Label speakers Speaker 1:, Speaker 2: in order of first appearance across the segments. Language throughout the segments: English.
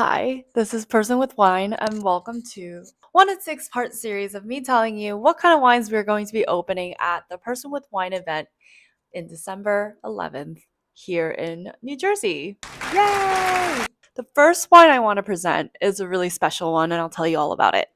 Speaker 1: Hi, this is Person with Wine, and welcome to one and six part series of me telling you what kind of wines we're going to be opening at the Person with Wine event in December 11th here in New Jersey. Yay! The first wine I want to present is a really special one, and I'll tell you all about it.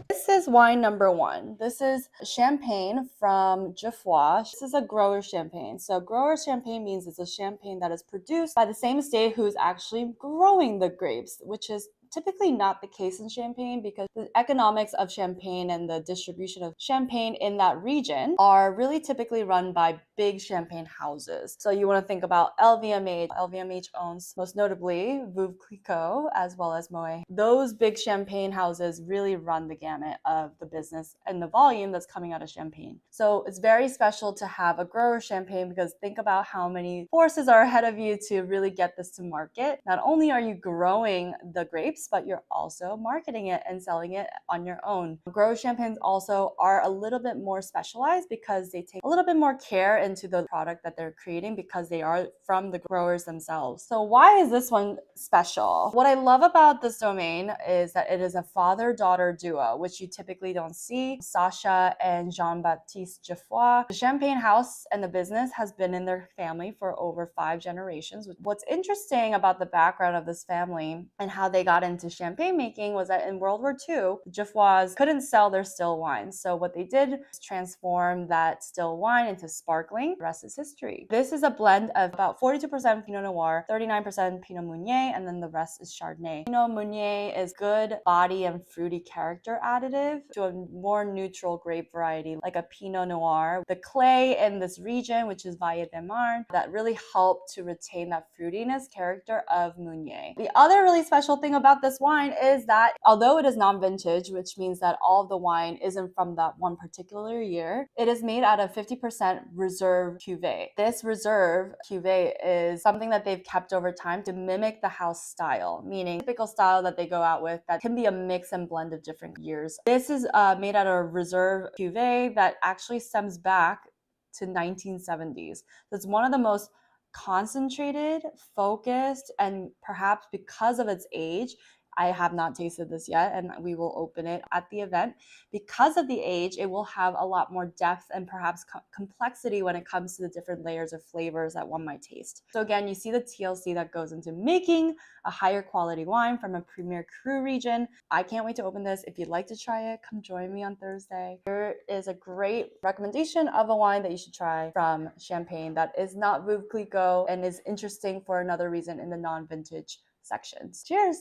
Speaker 1: This is wine number one. This is champagne from Geoffroy. This is a grower champagne. So grower champagne means it's a champagne that is produced by the same estate who's actually growing the grapes, which is typically not the case in Champagne because the economics of Champagne and the distribution of Champagne in that region are really typically run by big Champagne houses. So you want to think about LVMH. LVMH owns most notably Veuve Clicquot as well as Moet. Those big Champagne houses really run the gamut of the business and the volume that's coming out of Champagne. So it's very special to have a grower Champagne because think about how many forces are ahead of you to really get this to market. Not only are you growing the grapes, but you're also marketing it and selling it on your own. Grower champagnes also are a little bit more specialized because they take a little bit more care into the product that they're creating because they are from the growers themselves. So why is this one special? What I love about this domain is that it is a father-daughter duo, which you typically don't see. Sasha and Jean-Baptiste Geoffroy. The Champagne house and the business has been in their family for over 5 generations. What's interesting about the background of this family and how they got into champagne making was that in World War II, the Geoffroys couldn't sell their still wines. So what they did was transform that still wine into sparkling. The rest is history. This is a blend of about 42% Pinot Noir, 39% Pinot Meunier, and then the rest is Chardonnay. Pinot Meunier is good body and fruity character additive to a more neutral grape variety like a Pinot Noir. The clay in this region, which is Valle de Marne, that really helped to retain that fruitiness character of Meunier. The other really special thing about this wine is that although it is non-vintage, which means that all of the wine isn't from that one particular year, it is made out of 50% reserve cuvee. This reserve cuvee is something that they've kept over time to mimic the house style, meaning typical style that they go out with that can be a mix and blend of different years. This is made out of reserve cuvee that actually stems back to 1970s. So it's one of the most concentrated, focused, and perhaps because of its age, I have not tasted this yet and we will open it at the event. Because of the age, it will have a lot more depth and perhaps complexity when it comes to the different layers of flavors that one might taste. So again, you see the TLC that goes into making a higher quality wine from a premier cru region. I can't wait to open this. If you'd like to try it, come join me on Thursday. There is a great recommendation of a wine that you should try from Champagne that is not Veuve Clicquot and is interesting for another reason in the non-vintage sections. Cheers!